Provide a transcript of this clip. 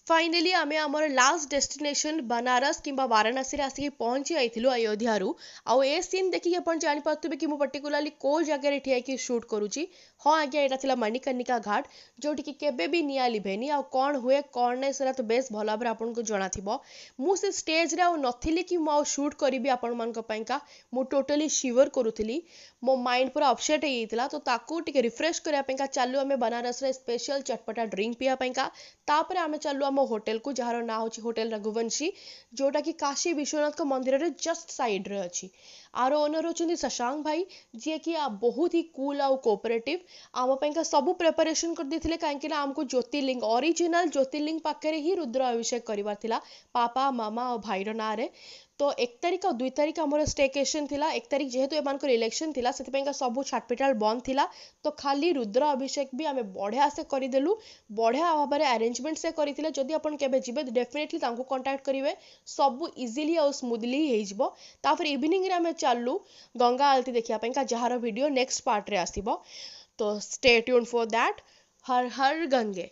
Finally आमे आमर last destination Banaras किंबा वाराणसी रे आसिक पहुंची आइथिलु अयोध्या आउ ए सीन देखिक अपन जानि पारुथिबे कि मु पर्टिकुलरली को जगह ठिया कि शूट करूची। हाँ आज्ञा एटा थिला मणिकर्णिका घाट जोटि कि केबे भी निया लिभेनी आ कौन हुए कौन नै सेरा तो बेस भल भाबरे आपन को जणा थिबो। मु से स्टेज रे आ नथिली कि मु शूट करिवि आपन मान को पैंका मु टोटली शिवर करूथिली। मो माइंड पूरा अपसेट हे इतला तो ताकू टिके रिफ्रेश करिया पैंका चालू आमे बनारस रे स्पेशल चटपटा ड्रिंक पिया पैंका तापरे आमे चालू आम होटेल को जार ना हो होटेल रघुवंशी जोटा कि काशी विश्वनाथ को मंदिर रे जस्ट साइड रे अच्छी। आर ओनर होचंदी शशांक भाई जे कि बहुत ही कूल आउ कोऑपरेटिव आम पैंका सब प्रिपरेशन कर देथिले काहेकि ना हमको ज्योतिर्लिंग ओरिजिनल ज्योतिर्लिंग पाखे ही रुद्र अभिषेक करिवार थिला पापा मामा और भाईर ना रे। तो 1 तारिख और 2 तारिख आमर स्टेकेशन थिला। 1 तारिख जेहेतु एमानकर इलेक्शन थिला से सब छाटपिटाल बंद थिला तो खाली रुद्र अभिषेक भी आमे बढ़िया से करदेलु बढ़िया भाव में अरेंजमेंट से करथिले। जदि अपन केबे जिबे डेफिनेटली तांको कांटेक्ट करिवे सब इजीली और स्मूथली हे जिवो। तापर इवनिंग रे आमे चालू गंगा आरती देखिया पैंका जहार वीडियो नेक्स्ट पार्ट रे आसीबो। तो stay tuned for that. Her her Gange.